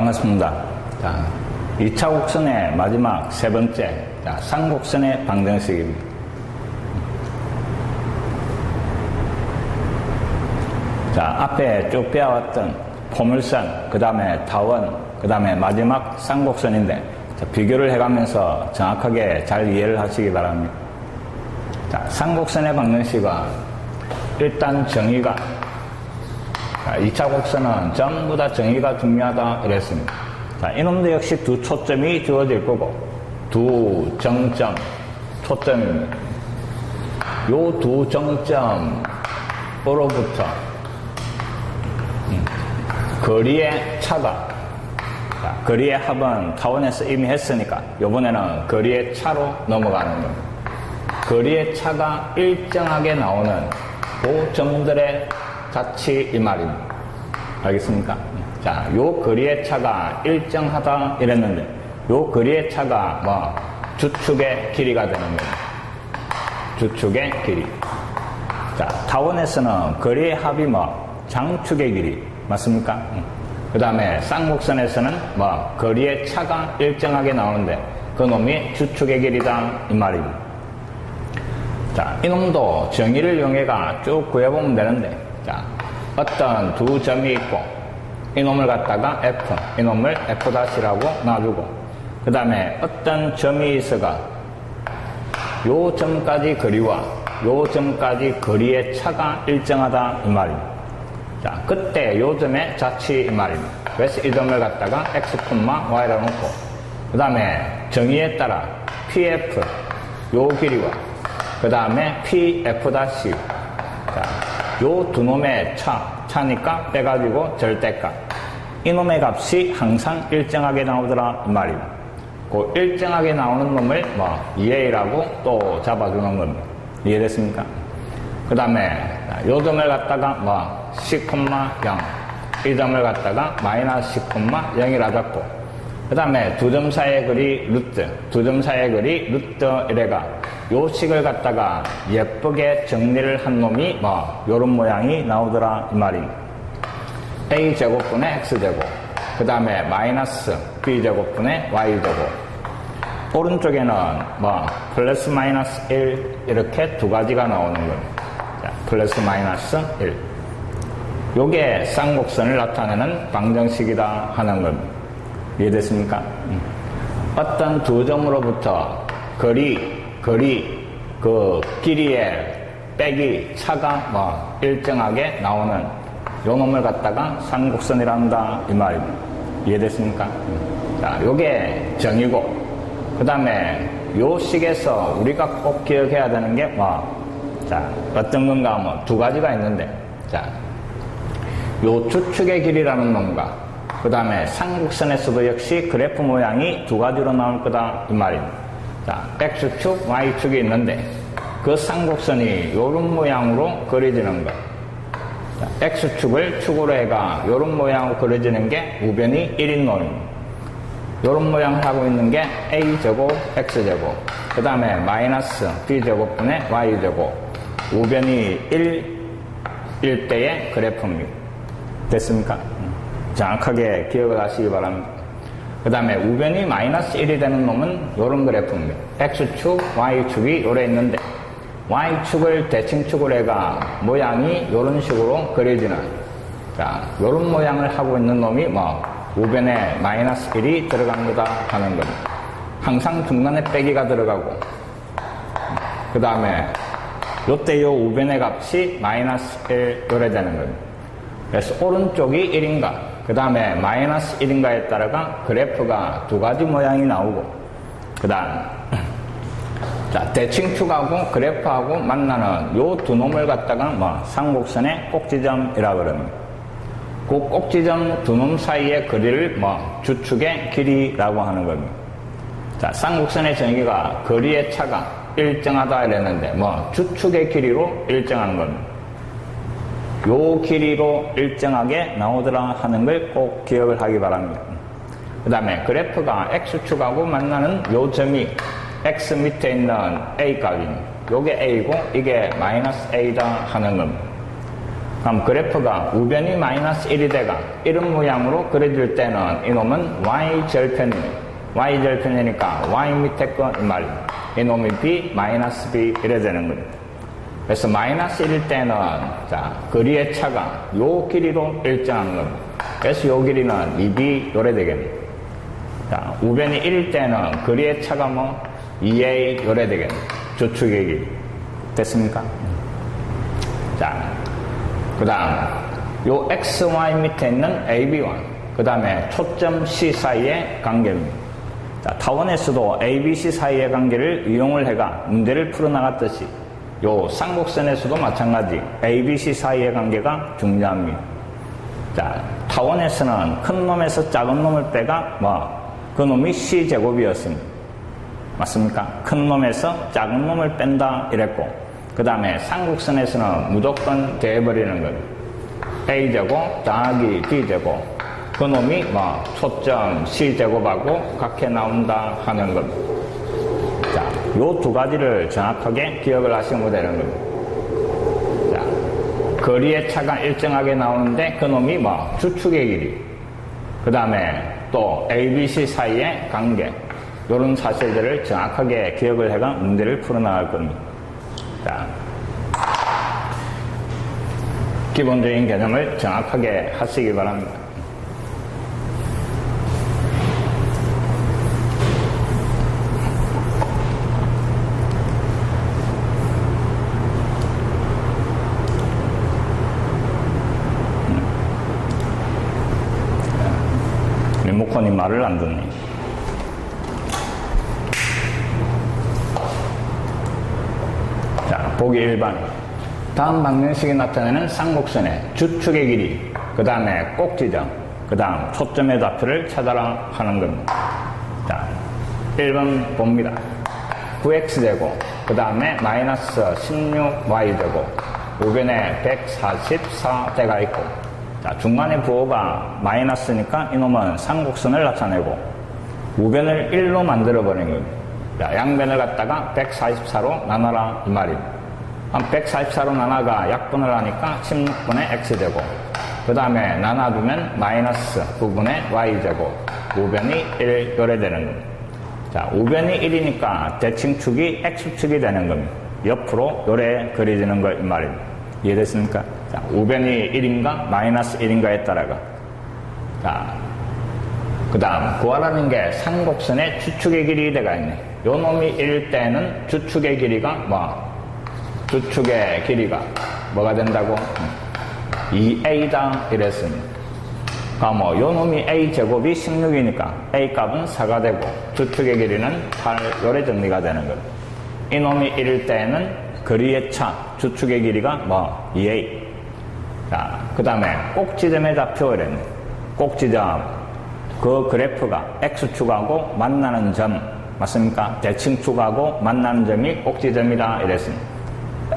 반갑습니다. 자, 2차 곡선의 마지막 세 번째, 자, 쌍곡선의 방정식입니다. 자, 앞에 쭉 배워왔던 포물선, 그 다음에 타원, 그 다음에 마지막 쌍곡선인데, 자, 비교를 해가면서 정확하게 잘 이해를 하시기 바랍니다. 자, 쌍곡선의 방정식은 일단 정의가, 자, 2차 곡선은 전부 다 정의가 중요하다 이랬습니다. 자, 이놈도 역시 두 초점이 주어질 거고, 두 정점, 초점입니다. 요 두 정점으로부터 거리의 차가, 자, 거리의 합은 타원에서 이미 했으니까 이번에는 거리의 차로 넘어가는 겁니다. 거리의 차가 일정하게 나오는 그 점들의 자치 이 말입니다. 알겠습니까? 자, 요 거리의 차가 일정하다 이랬는데, 요 거리의 차가 뭐 주축의 길이가 되는 겁니다. 주축의 길이. 자, 타원에서는 거리의 합이 뭐 장축의 길이 맞습니까? 그 다음에 쌍곡선에서는 뭐 거리의 차가 일정하게 나오는데 그 놈이 주축의 길이다 이 말입니다. 자, 이놈도 정의를 이용해가 쭉 구해보면 되는데, 자, 어떤 두 점이 있고 이놈을 갖다가 F, 이놈을 F'라고 놔주고, 그 다음에 어떤 점이 있어가 요 점까지 거리와 요 점까지 거리의 차가 일정하다 이 말입니다. 자, 그때 요 점의 자치 이 말입니다. 그래서 이 점을 갖다가 X, Y로 놓고, 그 다음에 정의에 따라 PF, 요 길이와 그 다음에 PF', 자, 요 두 놈의 차니까 빼가지고 절대값. 이놈의 값이 항상 일정하게 나오더라 이 말입니다. 그 일정하게 나오는 놈을 뭐 2A라고 또 잡아주는 겁니다. 이해됐습니까? 그 다음에 요 점을 갖다가 뭐 10,0, 이 점을 갖다가 마이너스 10,0이라 잡고, 그 다음에 두 점 사이의 거리 루트, 두 점 사이의 거리 루트 이래가 요 식을 갖다가 예쁘게 정리를 한 놈이 뭐 요런 모양이 나오더라 이 말입니다. A제곱분의 X제곱, 그 다음에 마이너스 B제곱분의 Y제곱, 오른쪽에는 뭐 플러스 마이너스 1 이렇게 두 가지가 나오는 겁니다. 자, 플러스 마이너스 1. 요게 쌍곡선을 나타내는 방정식이다 하는 겁니다. 이해됐습니까? 어떤 두 점으로부터 거리, 그 길이의 빼기, 차가 뭐 일정하게 나오는 요 놈을 갖다가 쌍곡선이란다 이 말입니다. 이해됐습니까? 자, 요게 정의고, 그 다음에 요 식에서 우리가 꼭 기억해야 되는 게 뭐, 자, 어떤 건가 하면 두 가지가 있는데, 자, 요 주축의 길이라는 놈과 그 다음에 쌍곡선에서도 역시 그래프 모양이 두 가지로 나올 거다 이 말입니다. 자, X축, Y축이 있는데 그 쌍곡선이 요런 모양으로 그려지는 것. 자, X축을 축으로 해가 요런 모양으로 그려지는 게 우변이 1인 놈입니다. 요런 모양을 하고 있는 게 A제곱, X제곱, 그 다음에 마이너스 B제곱분의 Y제곱, 우변이 1일 때의 그래프입니다. 됐습니까? 정확하게 기억을 하시기 바랍니다. 그 다음에 우변이 마이너스 1이 되는 놈은 요런 그래프입니다. X축, Y축이 요래 있는데 Y축을 대칭축으로 해가 모양이 요런 식으로 그려지는, 자, 요런 모양을 하고 있는 놈이 뭐 우변에 마이너스 1이 들어간 거다 하는 겁니다. 항상 중간에 빼기가 들어가고, 그 다음에 요때 요 우변의 값이 마이너스 1 요래 되는 겁니다. 그래서 오른쪽이 1인가, 그 다음에 마이너스 1인가에 따라가 그래프가 두 가지 모양이 나오고, 그 다음, 자, 대칭축하고 그래프하고 만나는 요 두 놈을 갖다가 뭐 쌍곡선의 꼭지점이라고 그럽니다. 그 꼭지점 두 놈 사이의 거리를 뭐 주축의 길이라고 하는 겁니다. 자, 쌍곡선의 정의가 거리의 차가 일정하다 이랬는데 뭐 주축의 길이로 일정한 겁니다. 요 길이로 일정하게 나오더라 하는 걸 꼭 기억을 하기 바랍니다. 그 다음에 그래프가 X축하고 만나는 요 점이 X 밑에 있는 A 값입니다. 요게 A고 이게 마이너스 A다 하는 겁니다. 그럼 그래프가 우변이 마이너스 1이 돼가 이런 모양으로 그려질 때는 이놈은 y절편이네. y절편이니까 y 밑에 거 이 말이야. 이놈이 b, 마이너스 b 이래 되는 거예요. 그래서 마이너스 1일 때는 자 거리의 차가 요 길이로 일정한 겁니다. 그래서 요 길이는 2b 요래 되겠네. 자 우변이 1일 때는 거리의 차가 뭐 2a 요래 되겠네. 주축의 길이. 됐습니까? 자 그 다음 요 XY 밑에 있는 AB와 그 다음에 초점 C 사이의 관계입니다. 자, 타원에서도 ABC 사이의 관계를 이용을 해가 문제를 풀어나갔듯이 요 쌍곡선에서도 마찬가지 ABC 사이의 관계가 중요합니다. 자, 타원에서는 큰 놈에서 작은 놈을 빼가 그 놈이 C제곱이었습니다. 맞습니까? 큰 놈에서 작은 놈을 뺀다 이랬고 그 다음에 쌍곡선에서는 무조건 돼버리는 거예요. A제곱 더하기 B제곱 그 놈이 초점 C제곱하고 같게 나온다 하는 겁니다. 자, 요 두 가지를 정확하게 기억을 하시면 되는 겁니다. 자, 거리의 차가 일정하게 나오는데 그 놈이 주축의 길이 그 다음에 또 ABC 사이의 관계 이런 사실들을 정확하게 기억을 해가 문제를 풀어나갈 겁니다. 자, 기본적인 개념을 정확하게 하시기 바랍니다. 리모컨이 말을 안 듣네. 보기 1번 다음 방정식이 나타내는 쌍곡선의 주축의 길이 그 다음에 꼭지점 그 다음 초점의 좌표를 찾아라 하는 겁니다. 자, 1번 봅니다. 9x제곱 그 다음에 마이너스 16y제곱 우변에 144대가 있고 자, 중간에 부호가 마이너스니까 이놈은 쌍곡선을 나타내고 우변을 1로 만들어버린 겁니다. 자, 양변을 갖다가 144로 나눠라 이 말입니다. 144로 나눠가 약분을 하니까 16분의 x제곱 그 다음에 나눠두면 마이너스 9분의 y제곱 우변이 1 요래 되는 겁니다. 자, 우변이 1이니까 대칭축이 x축이 되는 겁니다. 옆으로 요래 그려지는 거 이 말입니다. 이해됐습니까? 자, 우변이 1인가 마이너스 1인가에 따라가 자, 그 다음 구하라는 게 쌍곡선의 주축의 길이 돼가 있네. 요 놈이 1일 때는 주축의 길이가 주축의 길이가 뭐가 된다고? 2a다 이랬습니다. 그러니까 요 놈이 a제곱이 16이니까 a 값은 4가 되고 주축의 길이는 8 요래 정리가 되는 겁니다. 이 놈이 1일 때는 거리의 차 주축의 길이가 2a. 자, 그 다음에 꼭지점의 좌표 이랬네. 꼭지점 그 그래프가 x축하고 만나는 점 맞습니까? 대칭축하고 만나는 점이 꼭지점이다 이랬습니다.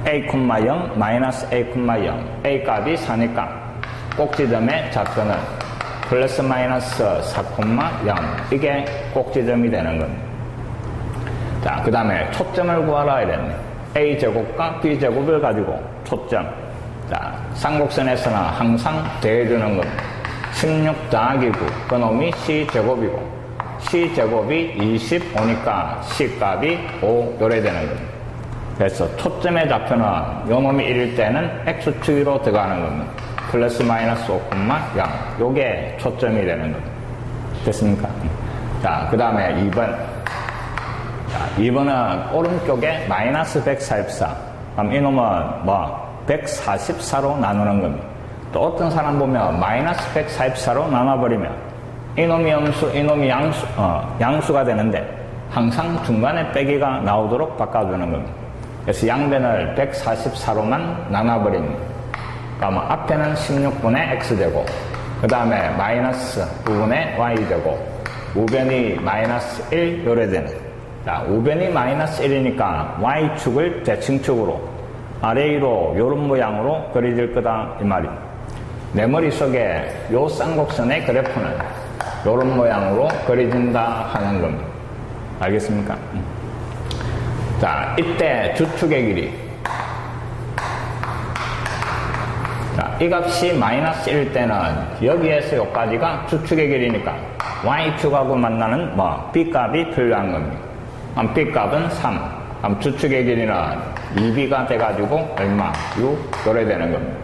a,0 마이너스 a,0 a 값이 4니까 꼭지점의 좌표는 플러스 마이너스 4,0 이게 꼭지점이 되는 겁니다. 자, 그 다음에 초점을 구하라 이랬네. a제곱과 b제곱을 가지고 초점 자, 쌍곡선에서는 항상 대해주는 겁니다. 16 더하기 9 그놈이 c제곱이고 c제곱이 25니까 c값이 5 요래 되는 겁니다. 그래서 초점의 좌표는 요놈이 1일 때는 x축으로 들어가는 겁니다. 플러스 마이너스 5,0 요게 초점이 되는 겁니다. 됐습니까? 자, 그 다음에 2번 자, 2번은 오른쪽에 마이너스 144 그럼 이놈은 144로 나누는 겁니다. 또 어떤 사람 보면 마이너스 144로 나눠버리면 이놈이 음수, 이놈이 양수가 되는데 항상 중간에 빼기가 나오도록 바꿔주는 겁니다. 그래서 양변을 144로만 나눠버립니다. 그러면 앞에는 16분의 x제곱 그 다음에 마이너스 9분의 y제곱 우변이 마이너스 1 요래 되는 자, 우변이 마이너스 1이니까 y축을 대칭축으로 아래 위로 요런 모양으로 그려질 거다 이 말입니다. 내 머릿속에 요 쌍곡선의 그래프는 요런 모양으로 그려진다 하는 겁니다. 알겠습니까? 자, 이때 주축의 길이 자, 자, 이 값이 마이너스 1일 때는 여기에서 여기까지가 추측의 길이니까 y축하고 만나는 b값이 필요한 겁니다. 그럼 b값은 3. 그럼 추측의 길이는 2b가 돼가지고 얼마? 6. 요래 되는 겁니다.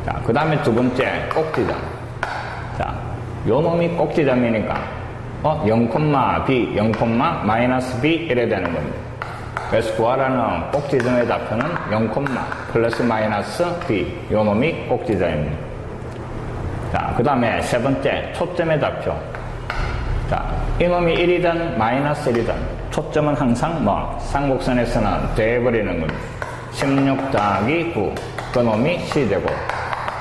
자, 그 다음에 두 번째 꼭지점. 자, 요 놈이 꼭지점이니까 0,b, 0,-b 이래 되는 겁니다. 그래서 구하라는 꼭지점의 좌표는 0, 플러스 마이너스 b. 요 놈이 꼭지점입니다. 자, 그 다음에 세 번째 초점의 좌표. 자, 이 놈이 1이든 마이너스 1이든 초점은 항상 쌍곡선에서는 돼버리는 겁니다. 16 더하기 9. 그 놈이 c제곱.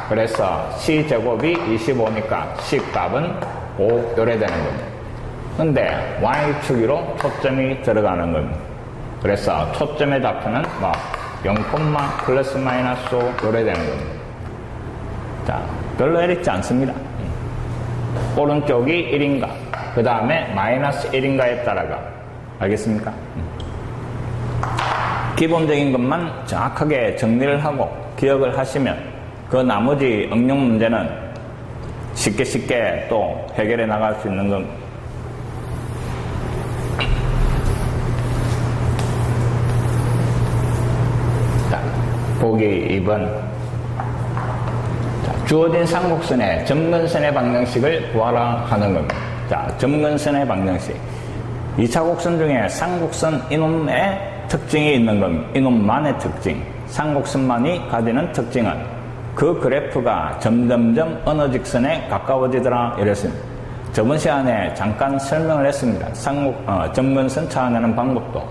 그래서 c제곱이 25니까 c값은 5 요래 되는 겁니다. 근데 y축으로 초점이 들어가는 겁니다. 그래서 초점의 좌표는 0, 플러스 마이너스 5 요래 되는 겁니다. 자, 별로 어렵지 않습니다. 오른쪽이 1인가, 그 다음에 마이너스 1인가에 따라가. 알겠습니까? 기본적인 것만 정확하게 정리를 하고 기억을 하시면 그 나머지 응용 문제는 쉽게 또 해결해 나갈 수 있는 겁니다. 자, 보기 2번. 자, 주어진 쌍곡선의 점근선의 방정식을 구하라 하는 겁니다. 자, 점근선의 방정식. 2차 곡선 중에 쌍곡선 이놈의 특징이 있는 겁니다. 이놈만의 특징. 쌍곡선만이 가지는 특징은 그 그래프가 점점점 어느 직선에 가까워지더라 이랬습니다. 저번 시간에 잠깐 설명을 했습니다. 점근선 찾아내는 방법도.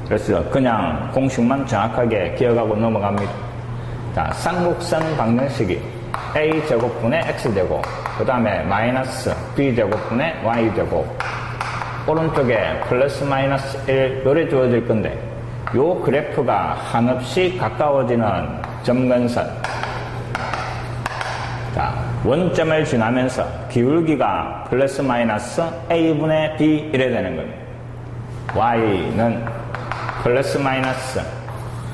그래서 그냥 공식만 정확하게 기억하고 넘어갑니다. 자, 쌍곡선 방정식이 a제곱분의 x제곱, 그 다음에 마이너스 b제곱분의 y제곱, 오른쪽에 플러스 마이너스 1 요래 주어질 건데 요 그래프가 한없이 가까워지는 점근선. 자, 원점을 지나면서 기울기가 플러스 마이너스 a분의 b 이래 되는 겁니다. y는 플러스 마이너스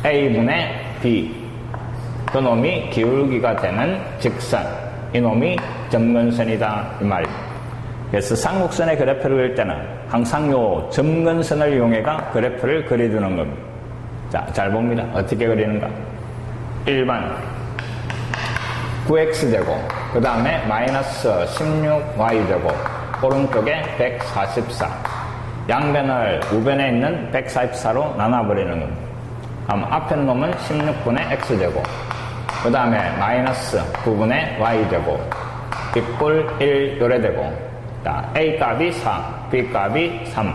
a분의 b. 그 놈이 기울기가 되는 직선. 이 놈이 점근선이다 이 말입니다. 그래서 쌍곡선의 그래프를 그릴 때는 항상 요 점근선을 이용해가 그래프를 그려주는 겁니다. 자, 잘 봅니다. 어떻게 그리는가? 1번 9x제곱, 그 다음에 마이너스 16y제곱, 오른쪽에 144. 양변을 우변에 있는 144로 나눠버리는 겁니다. 그럼 앞에 놈은 16분의 x제곱, 그 다음에 마이너스 9분의 y제곱, 뒷골 1 요래 되고, 자, a 값이 4, b 값이 3.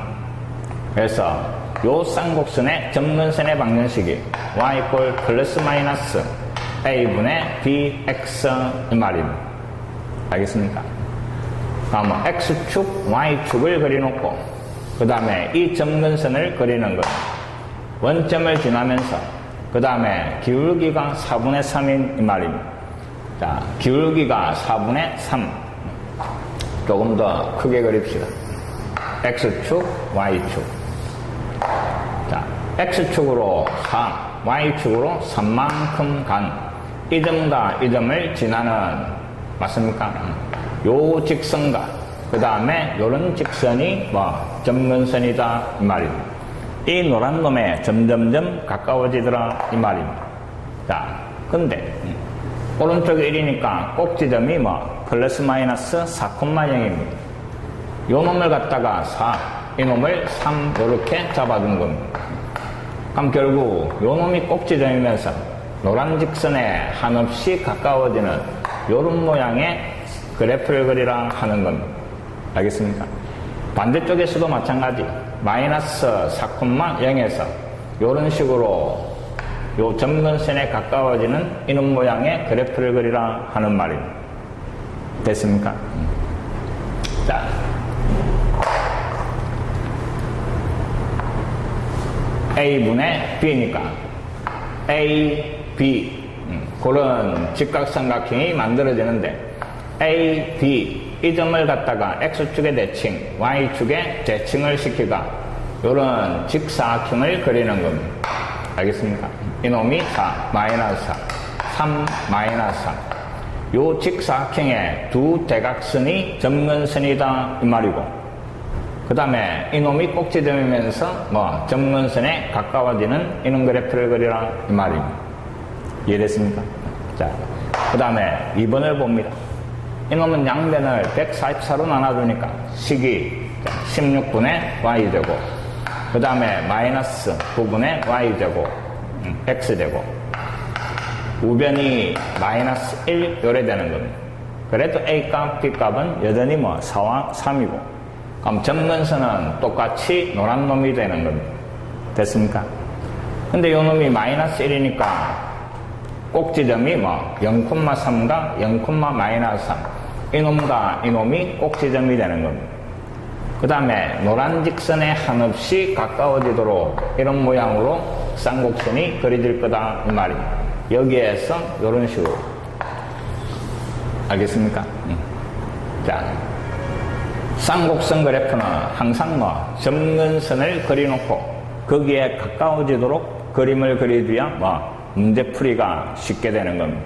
그래서 요 쌍곡선의 점근선의 방정식이 y꼴 플러스 마이너스 a분의 bx 이 말입니다. 알겠습니까? 그럼 x축, y축을 그려놓고 그 다음에 이 점근선을 그리는 것. 원점을 지나면서 그 다음에 기울기가 4분의 3인 이 말입니다. 자, 기울기가 4분의 3. 조금 더 크게 그립시다. x축, y축. 자, x축으로 4, y축으로 3만큼 간 이 점과 이 점을 지나는, 맞습니까? 요 직선과 그 다음에 요런 직선이 점근선이다 이 말입니다. 이 노란 놈에 점점점 가까워지더라 이 말입니다. 자, 근데 오른쪽에 1이니까 꼭지점이 플러스 마이너스 4,0입니다. 요 놈을 갖다가 4, 이 놈을 3 요렇게 잡아둔 겁니다. 그럼 결국 요 놈이 꼭지점이면서 노란 직선에 한없이 가까워지는 요런 모양의 그래프를 그리라 하는 겁니다. 알겠습니까? 반대쪽에서도 마찬가지. 마이너스 4,0에서 요런 식으로 요 점근선에 가까워지는 이런 모양의 그래프를 그리라 하는 말입니다. 됐습니까? 자, a분의 b니까 a, b 그런 직각삼각형이 만들어지는데 a, b 이 점을 갖다가 x축의 대칭, y축의 대칭을 시키가 요런 직사각형을 그리는 겁니다. 알겠습니까? 이놈이 4, 마이너스 4, 3, 마이너스 3 요 직사각형의 두 대각선이 점근선이다 이 말이고, 그 다음에 이놈이 꼭지점이면서 점근선에 가까워지는 이런 그래프를 그리라 이 말입니다. 이해됐습니까? 자, 그 다음에 2번을 봅니다. 이놈은 양변을 144로 나눠주니까 식이 16분의 y제곱, 그 다음에 마이너스 9분의 y제곱, x제곱, 우변이 마이너스 1 요래 되는 겁니다. 그래도 a값, b값은 여전히 4와 3이고, 그럼 점근선은 똑같이 노란 놈이 되는 겁니다. 됐습니까? 근데 요 놈이 마이너스 1이니까 꼭지점이 0,3과 0,-3 이놈과 이놈이 꼭지점이 되는 겁니다. 그 다음에 노란 직선에 한없이 가까워지도록 이런 모양으로 쌍곡선이 그려질 거다 이 말입니다. 여기에서 이런 식으로. 알겠습니까? 자, 쌍곡선 그래프는 항상 점근선을 그려놓고 거기에 가까워지도록 그림을 그려줘야 문제풀이가 쉽게 되는 겁니다.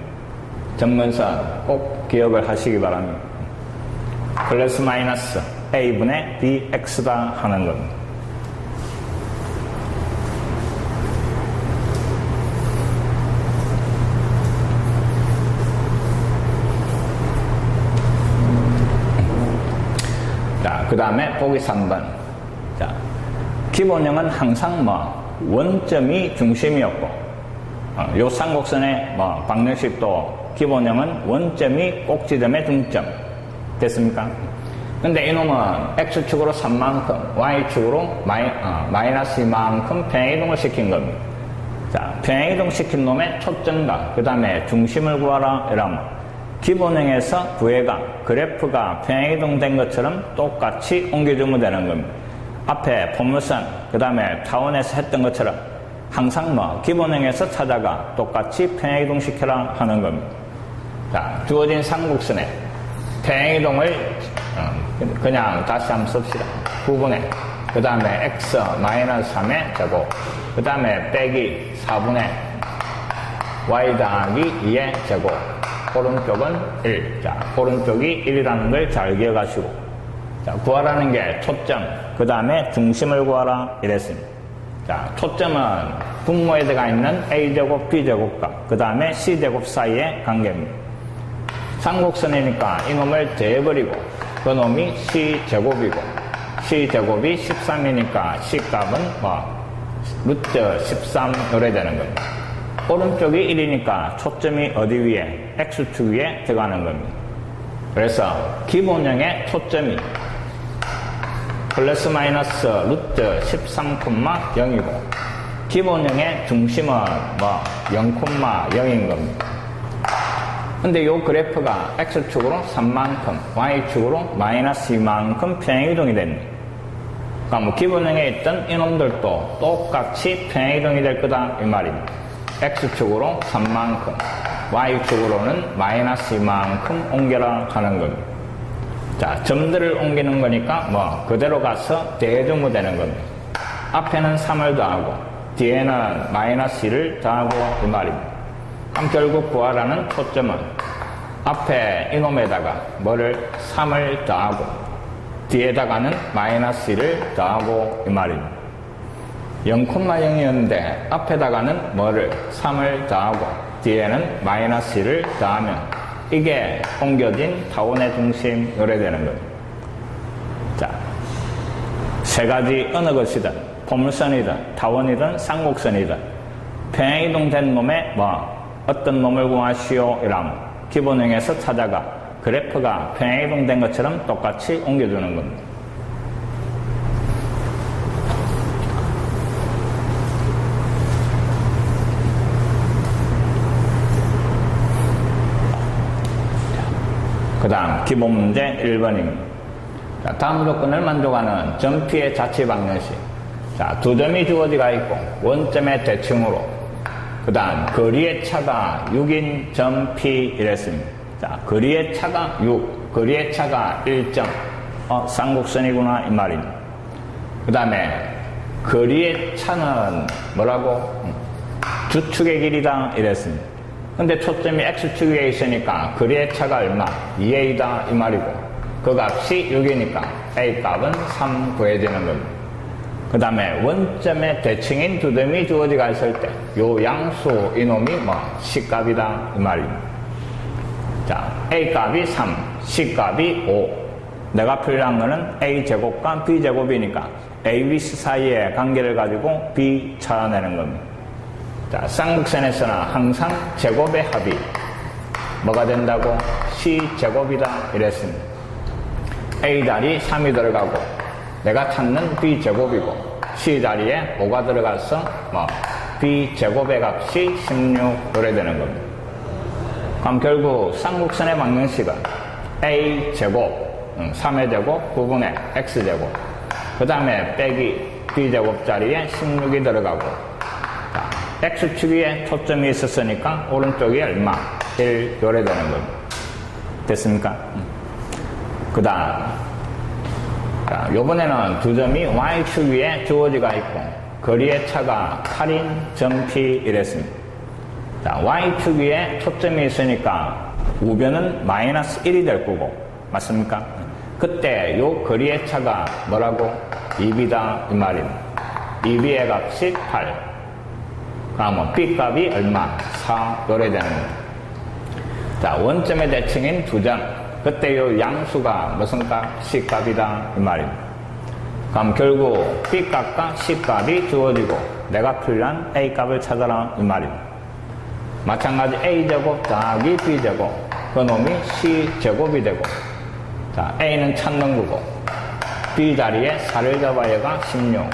점근선 꼭 기억을 하시기 바랍니다. 플러스 마이너스 a분의 bx다 하는 겁니다. 자, 그 다음에 보기 3번. 자, 기본형은 항상 원점이 중심이었고, 요 쌍곡선의 방정식도 기본형은 원점이 꼭지점의 중점. 됐습니까? 근데 이놈은 x축으로 3만큼, y축으로 마이너스 2만큼 평행이동을 시킨 겁니다. 자, 평행이동 시킨 놈의 초점과 그 다음에 중심을 구하라 이러면 기본형에서 부해가 그래프가 평행이동 된 것처럼 똑같이 옮겨주면 되는 겁니다. 앞에 포물선, 그 다음에 타원에서 했던 것처럼 항상 기본형에서 찾아가 똑같이 평행이동 시켜라 하는 겁니다. 자, 주어진 쌍곡선에 평행이동을 그냥 다시 한번 씁시다. 9분의 그 다음에 x 마이너스 3의 제곱, 그 다음에 빼기 4분의 y 더하기 2의 제곱, 오른쪽은 1. 자, 오른쪽이 1이라는 걸 잘 기억하시고, 자, 구하라는 게 초점, 그 다음에 중심을 구하라 이랬습니다. 자, 초점은 분모에 들어가 있는 a제곱, b제곱과 그 다음에 c제곱 사이의 관계입니다. 쌍곡선이니까 이놈을 더해버리고 그 놈이 c제곱이고, c제곱이 13이니까 c값은 루트 13 요래 되는 겁니다. 오른쪽이 1이니까 초점이 어디 위에? x축 위에 들어가는 겁니다. 그래서 기본형의 초점이 플러스 마이너스 루트 13,0이고 기본형의 중심은 0,0인 겁니다. 근데 요 그래프가 x축으로 3만큼, y축으로 마이너스 2만큼 평행이동이 됩니다. 그러니까 기본형에 있던 이놈들도 똑같이 평행이동이 될 거다 이 말입니다. x축으로 3만큼, y축으로는 마이너스 2만큼 옮겨라 하는 겁니다. 자, 점들을 옮기는 거니까 그대로 가서 대조무 되는 겁니다. 앞에는 3을 더하고 뒤에는 마이너스 1을 더하고 이 말입니다. 그럼 결국 구하라는 초점은 앞에 이놈에다가 3을 더하고 뒤에다가는 마이너스 1을 더하고 이 말입니다. 0,0이었는데 앞에다가는 3을 더하고 뒤에는 마이너스 1을 더하면 이게 옮겨진 타원의 중심 요래 되는 겁니다. 자, 세 가지 어느 것이든 포물선이든 타원이든 쌍곡선이든 평행이동 된 놈의 어떤 놈을 구하시오 이라면 기본형에서 찾아가 그래프가 평행이동 된 것처럼 똑같이 옮겨주는 겁니다. 그 다음 기본 문제 1번입니다. 자, 다음 조건을 만족하는 점 P의 자치 방정식. 자, 두 점이 주어지가 있고 원점의 대칭으로 그 다음 거리의 차가 6인 점 P 이랬습니다. 자, 거리의 차가 6, 거리의 차가 1점. 쌍곡선이구나 이 말입니다. 그 다음에 거리의 차는 뭐라고? 주축의 길이다 이랬습니다. 근데 초점이 X축 위에 있으니까 거리의 차가 얼마? 2A다 이 말이고 그 값이 6이니까 A 값은 3 구해지는 겁니다. 그 다음에 원점의 대칭인 두 점이 주어지가 있을 때 요 양수 이놈이 뭐 C값이다 이 말입니다. 자, A 값이 3, C 값이 5. 내가 필요한 거는 A 제곱과 B 제곱이니까 A, B 사이의 관계를 가지고 B 찾아내는 겁니다. 자, 쌍극선에서는 항상 제곱의 합이 뭐가 된다고? C 제곱이다 이랬습니다. A 자리 3이 들어가고 내가 찾는 B 제곱이고 C 자리에 5가 들어가서 뭐 B 제곱의 값이 16 이래 되는 겁니다. 그럼 결국 쌍극선의 방정식은 A 제곱 3의 제곱 9분의 X제곱 그 다음에 빼기 B제곱 자리에 16이 들어가고 자, X축 위에 초점이 있었으니까 오른쪽이 얼마? 1 요래 되는 겁니다. 됐습니까? 그 다음 요번에는 두 점이 Y축 위에 주어지가 있고 거리의 차가 8인 점 P 이랬습니다. 자, Y축 위에 초점이 있으니까 우변은 마이너스 1이 될 거고 맞습니까? 그때 요 거리의 차가 뭐라고? 2B다 이 말입니다. 2B의 값이 8 그러면 B 값이 얼마? 4 요래 되는 겁니다. 자, 원점의 대칭인 두 점 그때 요 양수가 무슨 값? C 값이다 이 말입니다. 그럼 결국 B 값과 C 값이 주어지고 내가 필요한 A 값을 찾아라 이 말입니다. 마찬가지 A제곱 더하기 B제곱 그놈이 C제곱이 되고 자, A는 찾는 거고 B 자리에 4를 잡아야가 16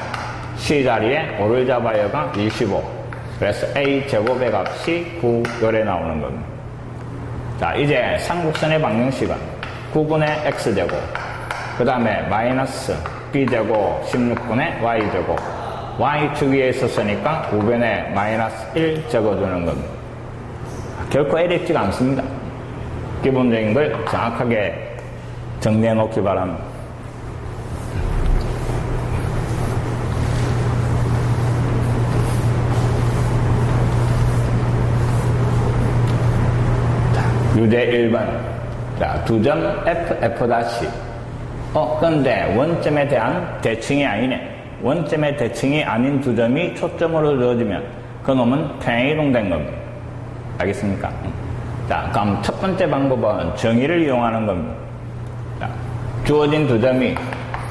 C 자리에 5를 잡아야가 25 그래서 A 제곱의 값이 9 요래 나오는 겁니다. 자, 이제 쌍극선의 방정식은 9분의 X제곱 그 다음에 마이너스 B제곱 16분의 Y제곱 Y축 위에 있었으니까 우변에 마이너스 1 적어주는 겁니다. 결코 어렵지가 않습니다. 기본적인 걸 정확하게 정리해 놓기 바랍니다. 유제 1번. 자, 두 점 F, F'. 근데 원점에 대한 대칭이 아니네. 원점의 대칭이 아닌 두 점이 초점으로 주어지면 그놈은 평행이동된 겁니다. 알겠습니까? 자, 그럼 첫 번째 방법은 정의를 이용하는 겁니다. 자, 주어진 두 점이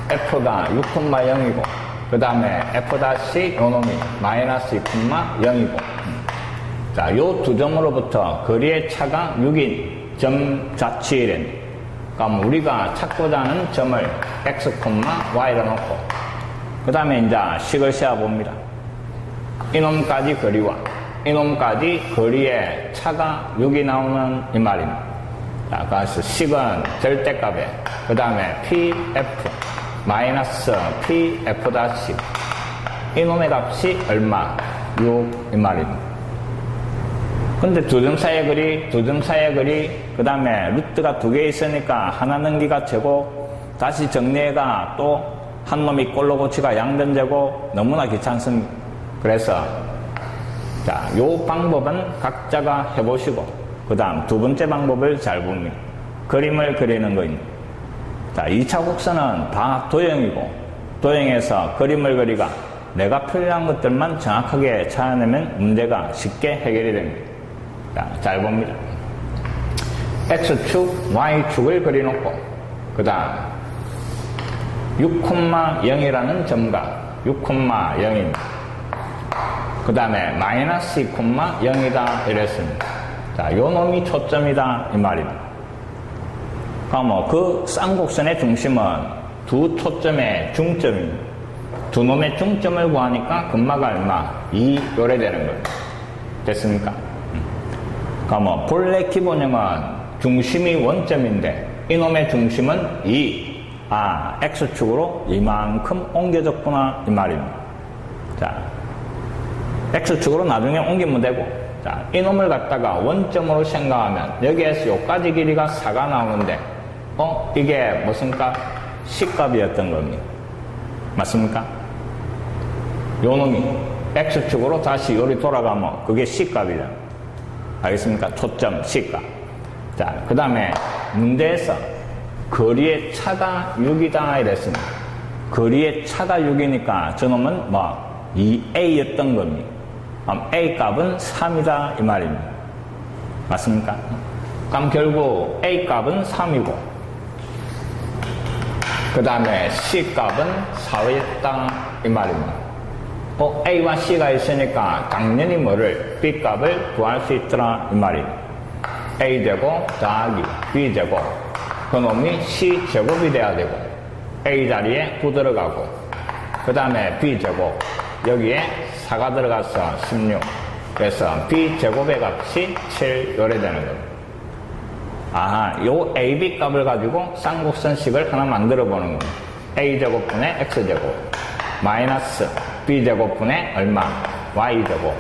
F가 6,0이고 그 다음에 F' 요놈이 마이너스 2,0이고 자, 요 두 점으로부터 거리의 차가 6인 점 자치이랜. 그럼 우리가 찾고자 하는 점을 X, Y로 놓고 그 다음에 이제 식을 세어봅니다. 이놈까지 거리와 이놈까지 거리의 차가 6이 나오는 이 말입니다. 자, 그래서 식은 절대값에 그 다음에 PF 마이너스 PF' 이놈의 값이 얼마? 6 이 말입니다. 근데 두 점 사이의 거리, 그 다음에 루트가 두 개 있으니까 하나 넘기가 제곱, 다시 정리해가 또 한 놈이 꼴로 고치가 양변제곱, 너무나 귀찮습니다. 그래서, 자, 요 방법은 각자가 해보시고, 그 다음 두 번째 방법을 잘 봅니다. 그림을 그리는 거입니다. 자, 2차 곡선은 다 도형이고, 도형에서 그림을 그리가 내가 필요한 것들만 정확하게 찾아내면 문제가 쉽게 해결이 됩니다. 자, 잘 봅니다. X축, Y축을 그려놓고 그 다음 6,0이라는 점과 6,0입니다. 그 다음에 마이너스 2,0이다 이랬습니다. 자, 요 놈이 초점이다 이 말입니다. 그럼 그 쌍곡선의 중심은 두 초점의 중점입니다. 두 놈의 중점을 구하니까 금마가 얼마? 2 요래 되는 거예요. 됐습니까? 그럼 본래 기본형은 중심이 원점인데 이놈의 중심은 2. X축으로 이만큼 옮겨졌구나 이 말입니다. 자, X축으로 나중에 옮기면 되고 자, 이놈을 갖다가 원점으로 생각하면 여기에서 여기까지 길이가 4가 나오는데 이게 무슨 값? C값이었던 겁니다. 맞습니까? 요 놈이 X축으로 다시 요리 돌아가면 그게 C값이다. 알겠습니까? 초점 C값. 자, 그 다음에 문제에서 거리의 차가 6이다 이랬습니다. 거리의 차가 6이니까 저놈은 뭐 2A였던 겁니다. 그럼 A 값은 3이다 이 말입니다. 맞습니까? 그럼 결국 A 값은 3이고 그 다음에 C 값은 4였다 이 말입니다. A와 C가 있으니까 당연히 뭐를 B 값을 구할 수 있더라 이 말입니다. A제곱 더하기 B제곱 그놈이 C제곱이 돼야 되고 A 자리에 9 들어가고 그 다음에 B제곱 여기에 4가 들어가서 16 그래서 B제곱의 값이 7 요래 되는 겁니다. 아하, 요 AB 값을 가지고 쌍곡선식을 하나 만들어 보는 겁니다. A제곱분의 X제곱 마이너스 B제곱분의 얼마 Y제곱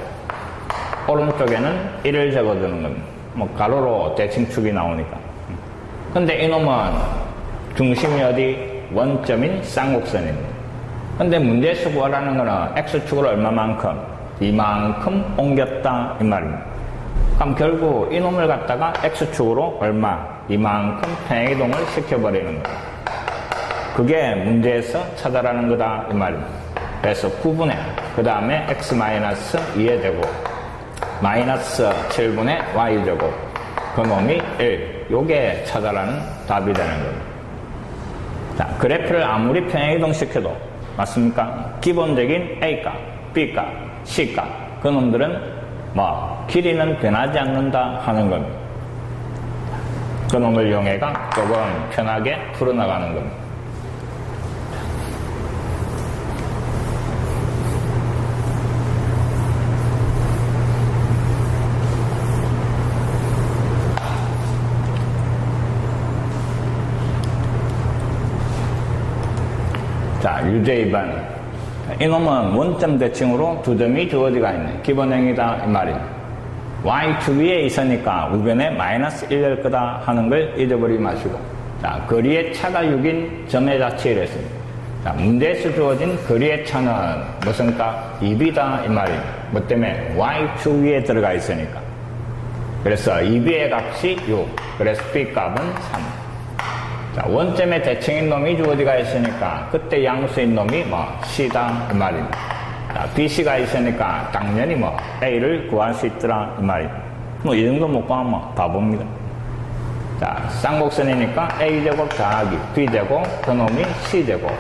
오른쪽에는 1을 적어주는 겁니다. 뭐 가로로 대칭축이 나오니까. 근데 이놈은 중심이 어디? 원점인 쌍곡선입니다. 근데 문제에서 구하라는 거는 X축을 얼마만큼? 이만큼 옮겼다 이 말입니다. 그럼 결국 이놈을 갖다가 X축으로 얼마? 이만큼 평행이동을 시켜버리는 거예요. 그게 문제에서 찾아라는 거다 이 말입니다. 그래서 9분의 그 다음에 X-2의 제곱 마이너스 7분의 Y제곱 그놈이 1 요게 찾아라는 답이 되는 겁니다. 자, 그래프를 아무리 평행이동 시켜도 맞습니까? 기본적인 A값, B값, C값 그놈들은 뭐 길이는 변하지 않는다 하는 겁니다. 그놈을 이용해가 조금 편하게 풀어나가는 겁니다. 자, 유제 2번. 이놈은 원점 대칭으로 두 점이 주어지가 있네. 기본형이다 이 말입니다. Y축 위에 있으니까 우변에 마이너스 1될 거다 하는 걸 잊어버리지 마시고 자, 거리의 차가 6인 점의 자치를 했습니다. 자, 문제에서 주어진 거리의 차는 무슨 값? 2B다 이 말입니다. 뭐 때문에? Y축 위에 들어가 있으니까. 그래서 2B의 값이 6 그래서 B 값은 3. 자, 원점에 대칭인 놈이 주어지가 있으니까 그때 양수인 놈이 뭐 C다 이 말입니다. 자, BC가 있으니까 당연히 뭐 A를 구할 수 있더라 이 말입니다. 뭐 이 정도 못 구하면 뭐 바보입니다. 자, 쌍곡선이니까 A제곱 더하기 B제곱 그놈이 C제곱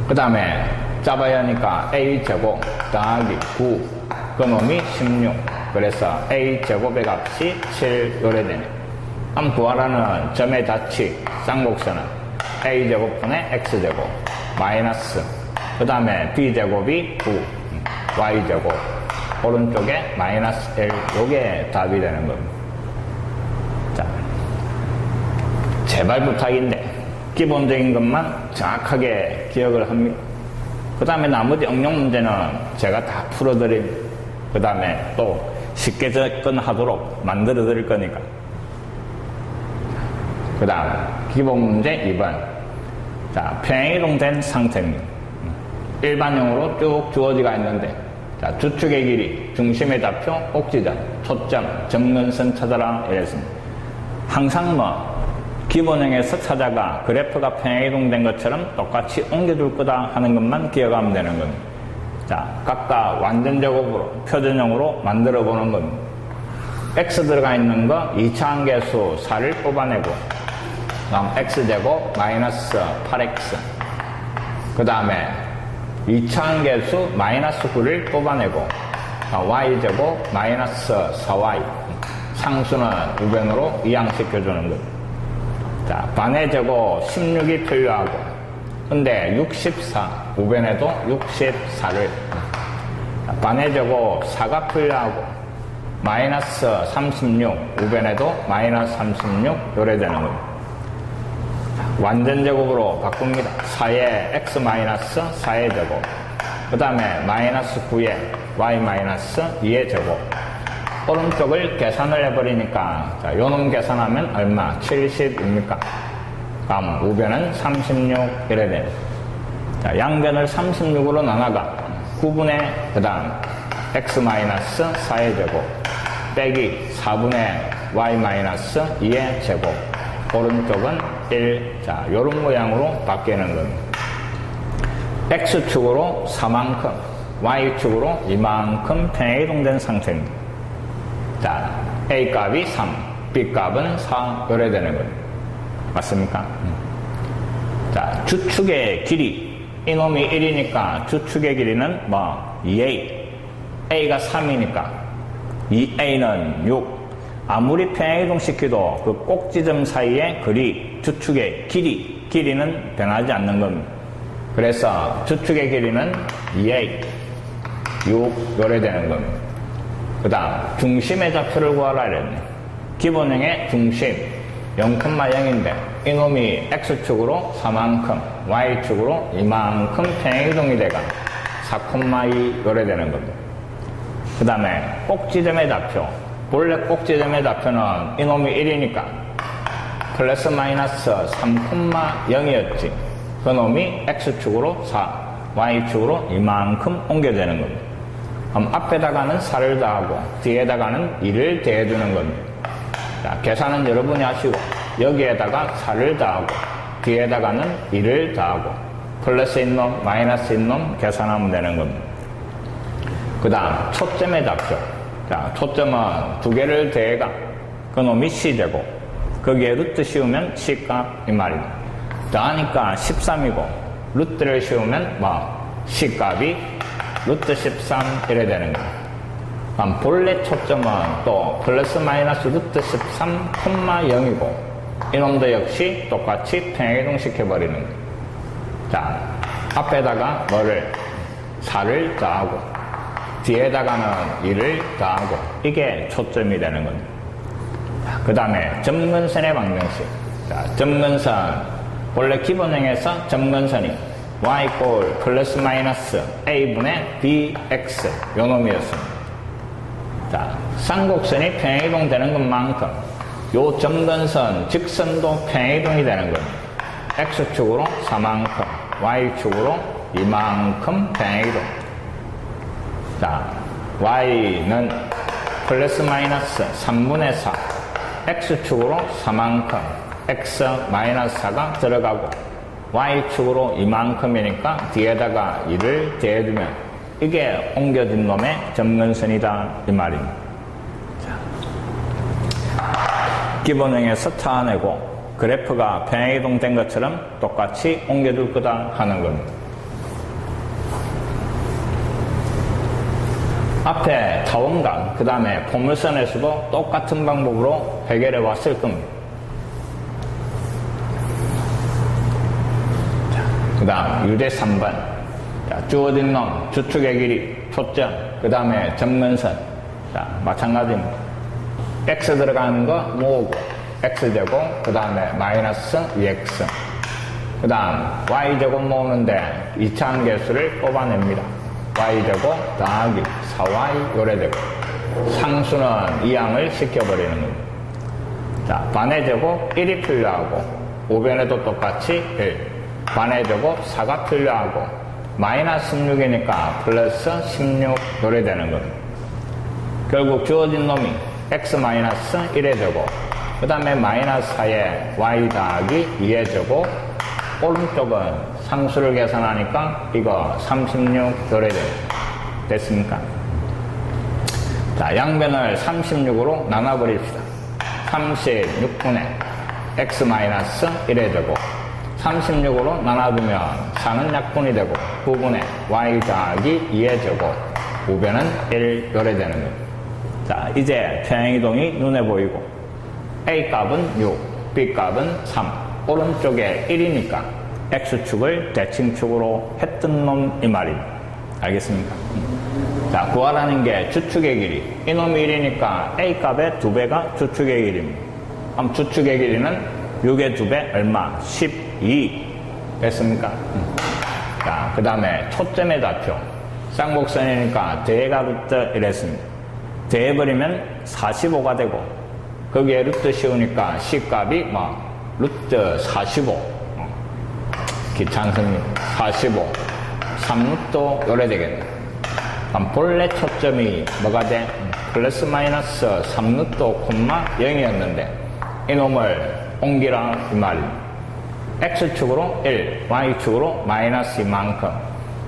그 다음에 잡아야 하니까 A제곱 더하기 9 그놈이 16 그래서 A제곱의 값이 7 요래 되네. 그럼 구하라는 점의 자치 쌍곡선은 A제곱분의 X제곱 마이너스 그 다음에 B제곱이 9 Y제곱 오른쪽에 마이너스 1 요게 답이 되는 겁니다. 자, 제발 부탁인데 기본적인 것만 정확하게 기억을 합니다. 그 다음에 나머지 응용 문제는 제가 다 풀어드림 그 다음에 또 쉽게 접근하도록 만들어 드릴 거니까. 그 다음 기본 문제 2번. 자, 평행이동된 상태입니다. 일반형으로 쭉 주어지가 있는데 자, 주축의 길이, 중심의 좌표, 꼭지점, 초점, 점근선 찾아라 이랬습니다. 항상 뭐 기본형에서 찾아가 그래프가 평행이동된 것처럼 똑같이 옮겨줄 거다 하는 것만 기억하면 되는 겁니다. 자, 각각 완전제곱으로 표준형으로 만들어 보는 겁니다. X 들어가 있는 거 2차항계수 4를 뽑아내고 다음 X제곱 마이너스 8X 그 다음에 2차항계수 마이너스 9를 뽑아내고 Y제곱 마이너스 4Y 상수는 우변으로 이항시켜주는 것. 자, 반의 제곱 16이 필요하고 근데 64 우변에도 64를 반의 제곱 4가 필요하고 마이너스 36 우변에도 마이너스 36 요래 되는 겁니다. 완전 제곱으로 바꿉니다. 4의 x 마이너스 4의 제곱 그 다음에 마이너스 9의 y 마이너스 2의 제곱 오른쪽을 계산을 해버리니까 자, 요놈 계산하면 얼마? 70입니까? 다음 우변은 36 이래 됩니다. 자, 양변을 36으로 나눠가 9분의 그 다음 x 마이너스 4의 제곱 빼기 4분의 y 마이너스 2의 제곱. 오른쪽은 1. 자, 요런 모양으로 바뀌는 겁니다. x축으로 4만큼, y축으로 이만큼 평행이동된 상태입니다. 자, a 값이 3, b 값은 4 요래 되는 겁니다. 맞습니까? 자, 주축의 길이, 이놈이 1이니까 주축의 길이는 뭐 2a, a가 3이니까 2a는 6. 아무리 평행이동시켜도 그 꼭지점 사이의 거리, 주축의 길이는 변하지 않는 겁니다. 그래서 주축의 길이는 2a, 6 요래 되는 겁니다. 그 다음 중심의 좌표를 구하라 이랬네. 기본형의 중심 0,0인데 이놈이 x축으로 4만큼, y축으로 이만큼 평행이동이 돼가 4,2 요래 되는 겁니다. 그 다음에 꼭지점의 좌표, 본래 꼭지점의 좌표는 이놈이 1이니까 플러스 마이너스 3,0이었지. 그놈이 x축으로 4, y축으로 이만큼 옮겨되는 겁니다. 그럼 앞에다가는 4를 더하고 뒤에다가는 2를 더해주는 겁니다. 자, 계산은 여러분이 하시고 여기에다가 4를 더하고 뒤에다가는 2를 더하고 플러스인 놈, 마이너스인 놈 계산하면 되는 겁니다. 그 다음 초점의 좌표. 자, 초점은 두 개를 더해가 그놈이 c되고 거기에 루트 씌우면 c값 이 말입니다. 더하니까 13이고 루트를 씌우면 뭐 c값이 루트 13 이래 되는 거예요. 본래 초점은 또 플러스 마이너스 루트 13,0이고 이놈도 역시 똑같이 평행이동 시켜버리는 거예요. 자, 앞에다가 뭐를 4를 더하고 뒤에다가는 2를 더하고 이게 초점이 되는 겁니다. 그 다음에 점근선의 방정식. 자, 점근선 원래 기본형에서 점근선이 y 꼴 플러스 마이너스 a분의 bx 요 놈이었습니다. 자, 쌍곡선이 평행이동 되는 것만큼 요 점근선 직선도 평행이동이 되는 겁니다. x축으로 4만큼, y축으로 이만큼 평행이동. 자, y는 플러스 마이너스 3분의 4, x축으로 4만큼, x 마이너스 4가 들어가고 y축으로 이만큼이니까 뒤에다가 2를 더해주면 이게 옮겨진 놈의 점근선이다 이 말입니다. 자, 기본형에서 찾아내고 그래프가 평행이동 된 것처럼 똑같이 옮겨줄 거다 하는 겁니다. 앞에 타원각, 그 다음에 포물선에서도 똑같은 방법으로 해결해 왔을 겁니다. 그 다음 유제 3번. 자, 주어진 놈 주축의 길이 초점, 그 다음에 점근선. 자, 마찬가지입니다. x 들어가는 거 모으고 x제곱, 그 다음에 마이너스 2x, 그 다음 y제곱 모으는데 2차항 계수를 뽑아냅니다. y제곱 더하기 4y 요래되고 상수는 2항을 시켜버리는 겁니다. 자, 반의 제곱 1이 필요하고 우변에도 똑같이 1, 반의 제곱 4가 필요하고 마이너스 16이니까 플러스 16 요래되는 겁니다. 결국 주어진 놈이 x 마이너스 1의 제곱, 그 다음에 마이너스 4에 y 더하기 2의 제곱, 오른쪽은 상수를 계산하니까 이거 36 요래됩니다. 됐습니까? 자, 양변을 36으로 나눠버립시다. 36분의 x 마이너스 1의 제곱, 36으로 나눠두면 4는 약분이 되고 9분의 y 더하기 2의 제곱, 우변은 1 요래 되는 겁니다. 자, 이제 평행이동이 눈에 보이고 a 값은 6, b 값은 3, 오른쪽에 1이니까 x축을 대칭축으로 했던 놈 이 말입니다. 알겠습니까? 자, 구하라는 게 주축의 길이, 이놈이 1이니까 a 값의 2배가 주축의 길이입니다. 그럼 주축의 길이는 6의 2배 얼마? 12 됐습니까? 자, 그 다음에 초점의 좌표, 쌍곡선이니까 대가 루트 이랬습니다. 대해버리면 45가 되고 거기에 루트 씌우니까 C값이 뭐 루트 45 귀찮습니다. 45 3루트 요래 되겠네. 그럼 본래 초점이 뭐가 돼? 플러스 마이너스 3루트 콤마 0이었는데 이놈을 옮기라 이 말입니다. X축으로 1, Y축으로 마이너스 이만큼,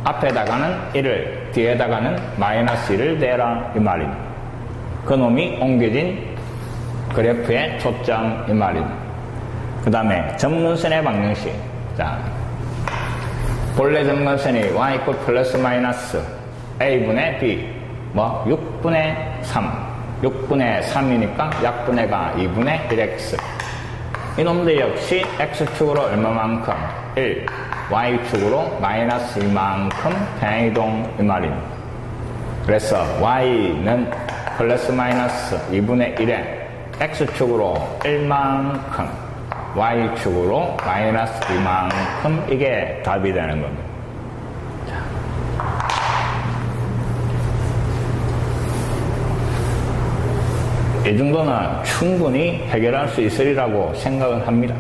앞에다가는 1을, 뒤에다가는 마이너스 1을 대라 이 말입니다. 그놈이 옮겨진 그래프의 초점 이 말입니다. 그 다음에 점근선의 방정식. 자, 본래 점근선이 y 이퀄 플러스 마이너스 a분의 b, 6분의 3, 6분의 3이니까 약분해가 2분의 1x. 이놈들 역시 x축으로 얼마만큼? 1, y축으로 마이너스 2만큼 변이동 이 말입니다. 그래서 y는 플러스 마이너스 2분의 1에 x축으로 1만큼, y축으로 마이너스 2만큼, 이게 답이 되는 겁니다. 이 정도는 충분히 해결할 수 있으리라고 생각을 합니다.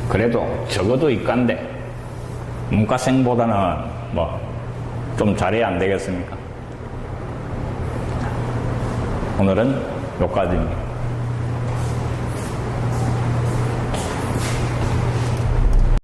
그래도 적어도 이과인데 문과생보다는 좀 잘해야 안 되겠습니까? 오늘은 여기까지입니다.